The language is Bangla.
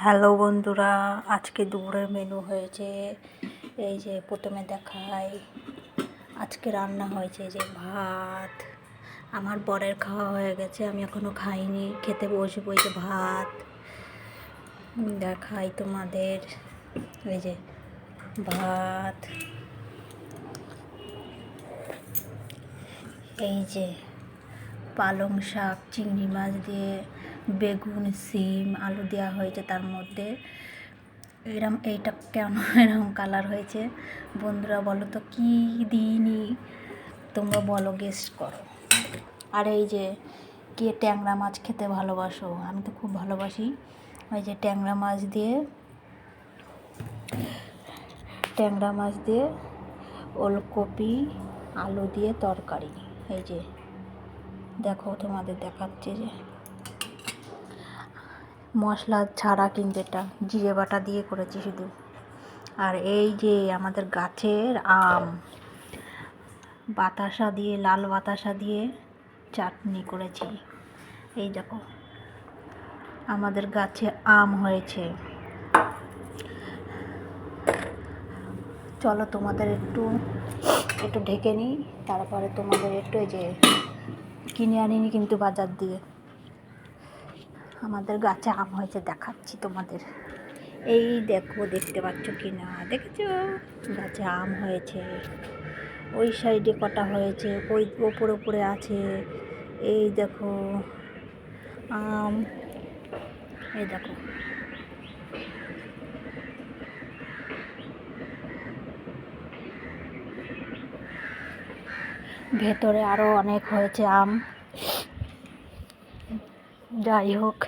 হ্যালো বন্ধুরা, আজকে দুপুরের মেনু হয়েছে এই যে প্রথমে দেখাই। আজকে রান্না হয়েছে যে ভাত। আমার বরের খাওয়া হয়ে গেছে, আমি এখনও খাইনি, খেতে বসবো। এই যে ভাত দেখাই তোমাদের, এই যে ভাত, এই যে পালং শাক, চিংড়ি মাছ দিয়ে, বেগুন, সিম, আলু দেওয়া হয়েছে তার মধ্যে। এইটা কেন এরকম কালার হয়েছে বন্ধুরা বলো তো, কী দিইনি তোমরা বলো, গেস করো। আর এই যে কে ট্যাংরা মাছ খেতে ভালোবাসো, আমি তো খুব ভালোবাসি। ওই যে ট্যাংরা মাছ দিয়ে ওলকপি আলু দিয়ে তরকারি। এই যে দেখো, তোমাদের দেখাচ্ছে যে মশলা ছাড়া, কিন্তু এটা জিরে বাটা দিয়ে করেছি শুধু। আর এই যে আমাদের গাছের আম, বাতাসা দিয়ে, লাল বাতাসা দিয়ে চাটনি করেছি। এই দেখো আমাদের গাছে আম হয়েছে। চলো তোমাদের একটু ঢেকে নিই, তারপরে তোমাদের একটু, এই যে কিনে আনিনি কিন্তু বাজার দিয়ে, আমাদের গাছে আম হয়েছে দেখাচ্ছি তোমাদের। এই দেখো, দেখতে পাচ্ছ কি না, দেখেছো? গাছে আম হয়েছে, ওই সাইডে কটা হয়েছে, ওই ওপরে আছে। এই দেখো আম, এই দেখো ভেতরে আরও অনেক হয়েছে আম। যাই হোক,